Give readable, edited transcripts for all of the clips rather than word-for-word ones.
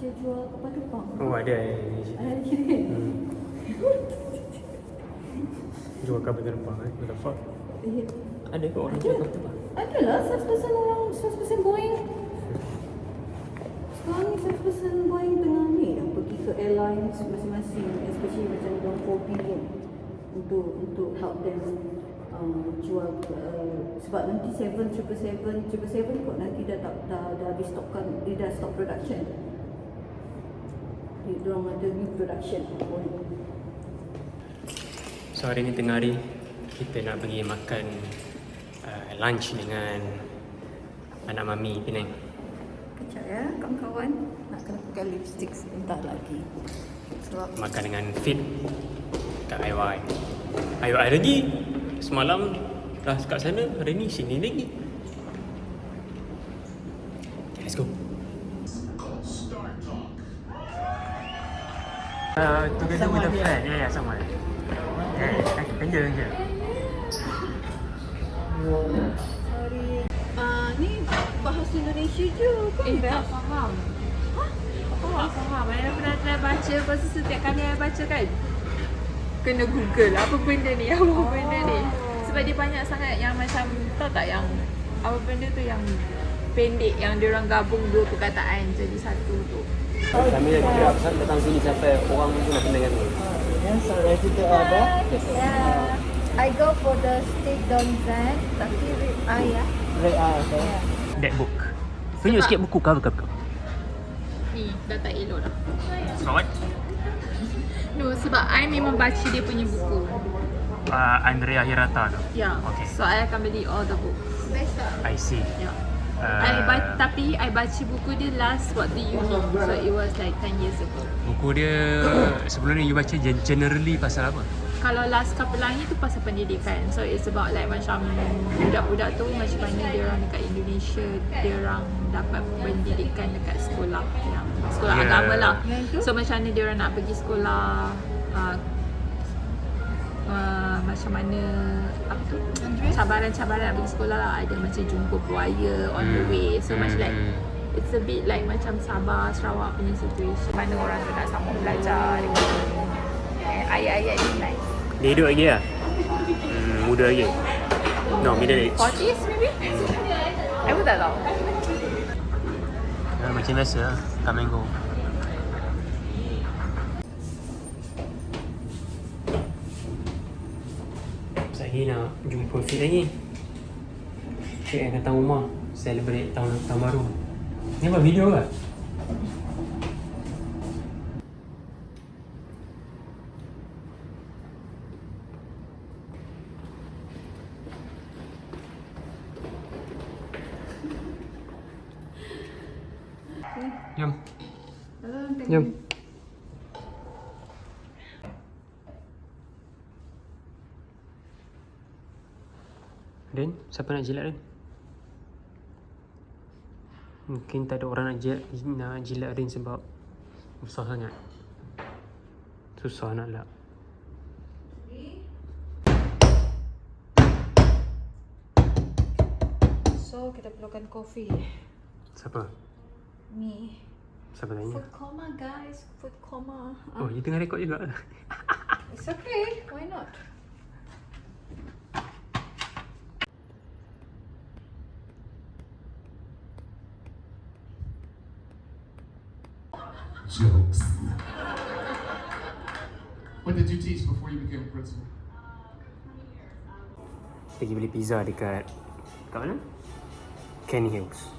Dia jual kapal terbang. Oh ada Ada kira. jual kapal terbang what the fuck. Ada ke orang jual kapal terbang? Adalah 100% orang 100% Boeing. Sekarang ni 100% Boeing tengah ni dah pergi ke airlines masing-masing, especially macam yang 4B kan, untuk help them jual sebab nanti 777 kot nanti dah habis stokkan, dia dah stop production. Dia orang ada new production. So hari ni tengah hari kita nak pergi makan lunch dengan anak mami Penang. Kejap ya kawan-kawan, nak kena pakai lipstick sebentar lagi sebab Makan dengan Fit kat IY. IY lagi semalam dah kat sana, hari ni sini lagi. Okay, let's go. Together with the friend. Yeah, sama. Enjoy. sorry. Ni bahasa Indonesia je kan? Tak faham. Aku tak faham. Saya pernah try baca, lepas tu setiap kali saya baca kan, kena Google apa benda ni. Sebab dia banyak sangat yang macam, tahu tak yang apa benda tu yang pendek, yang diorang gabung dua perkataan jadi satu tu. Kami datang sini sampai orang tu nak kena kan. So ready to order? Yeah. I go for the steak donzan tapi rib eye ya. Red eye, okay. That book. Tunjuk sikit buku cover. Ni dah tak elok dah. Sebab what? No, sebab I memang baca dia punya buku. Andrea Hirata tu. Ya. Okay. So I akan beli all the books. Best tak? I see. Ya. Tapi I baca buku dia last waktu uni. So it was like 10 years ago. Buku dia sebelum ni you baca generally pasal apa? Kalau Laskar Pelangi tu pasal pendidikan. So it's about like macam budak-budak tu macam mana dia orang dekat Indonesia, dia orang dapat pendidikan dekat sekolah yang sekolah agama lah. So macam mana dia orang nak pergi sekolah, macam mana apa tu, cabaran-cabaran nak pergi sekolah lah. Ada macam jumpa buaya on the way. So macam like it's a bit like macam Sabah, Sarawak punya situation. Mana orang tu nak sambung belajar dekat sini. Ayat-ayat ni nice. Dia hidup lagi lah? Muda lagi? No, middle age. 40s maybe? I pun tak tahu. Macam biasa lah, come and go. Saya nak jumpa Fit lagi. Fit yang datang rumah celebrate tahun baru. Ni buat video ke? Jom. Rin, siapa nak jilat Rin? Mungkin tak ada orang nak jilat Rin sebab susah sangat. Susah nak lap. So kita perlukan kopi. Siapa? Me. Siapa tanya? Food coma guys, food coma. Oh, you tengah rekod juga? It's okay, why not? Jokes. What did you teach before you became a principal? Pergi beli pizza dekat mana? Kenny Hills.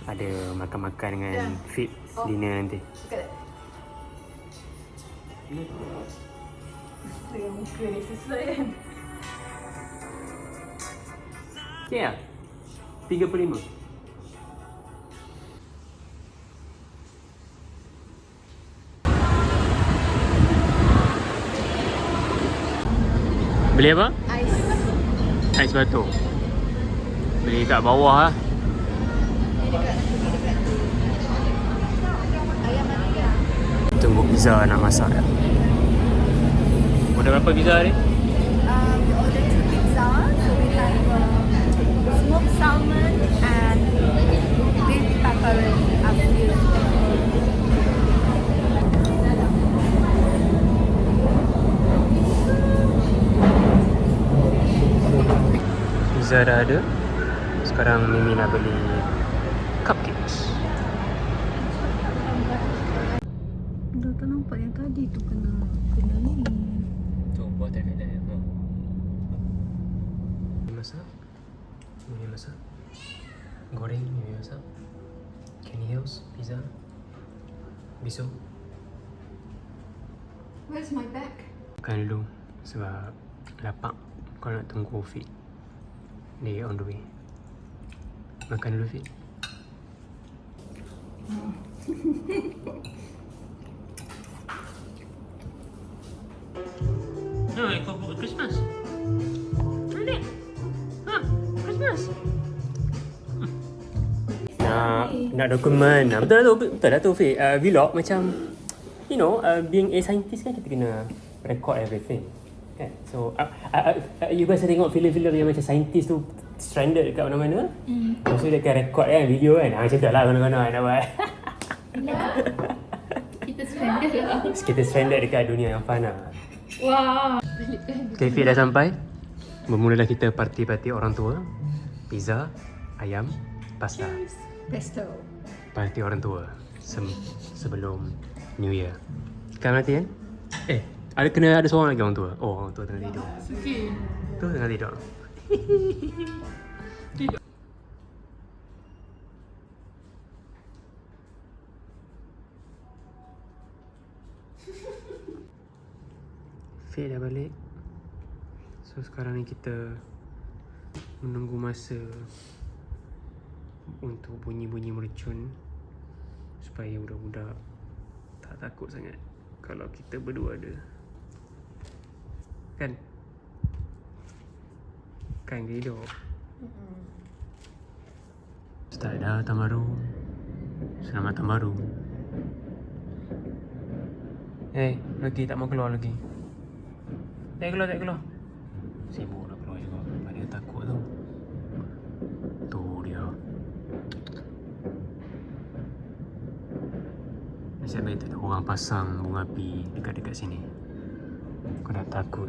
Ada makan-makan dengan Fit dinner nanti. Dengan muka ni sesuai kan? Okay lah. 35. Beli apa? Ais batu. Beli kat bawah lah. Tunggu pizza nak masak ya. Order berapa pizza ni? We ordered 2 pizza. So we have smoked salmon and beef pepperoni. pizza dah ada. Sekarang Mimi nak beli cupcakes. Dah tak nampak yang tadi tu kena ni. Tu buat tak ada. Masak. Mimi masak. Goreng Mimi masak. Kenny Hills pizza. Biso. Where's my bag? Makan dulu sebab lapar. Kau nak tunggu Fit. Dia on the way. Makan dulu Fit. No, ikut Christmas. Adik. Ha, Christmas. Nak dokumen. Betul lah tu Fit. Vlog macam being a scientist kan kita kena record everything. Kan? So you guys tengok filem-filem yang macam scientist tu stranded dekat mana-mana. Lepas tu dia akan record kan video kan. Macam tu lah kawan-kawan nak buat. Kita stranded lah. Kita stranded dekat dunia yang fana. Wow. Okay, Fit dah sampai. Bermulalah kita parti-parti orang tua. Pizza, ayam, pasta. Pesto. Parti orang tua sebelum New Year. Sekarang nanti kan? Ada seorang lagi orang tua. Oh, orang tua tengah tidur. Okay. Tu tengah tidur. Fit dah balik. So sekarang ni kita menunggu masa untuk bunyi-bunyi mercun supaya budak-budak tak takut sangat kalau kita berdua ada. Kan? Kan dia hidup. Start dah tahun baru. Selamat tahun baru. Lagi tak mau keluar lagi. Tak keluar. Sibuk nak keluar juga. Dia takut tu. Tu dia. Nasib baik tak ada orang pasang bunga api dekat-dekat sini. Aku dah takut.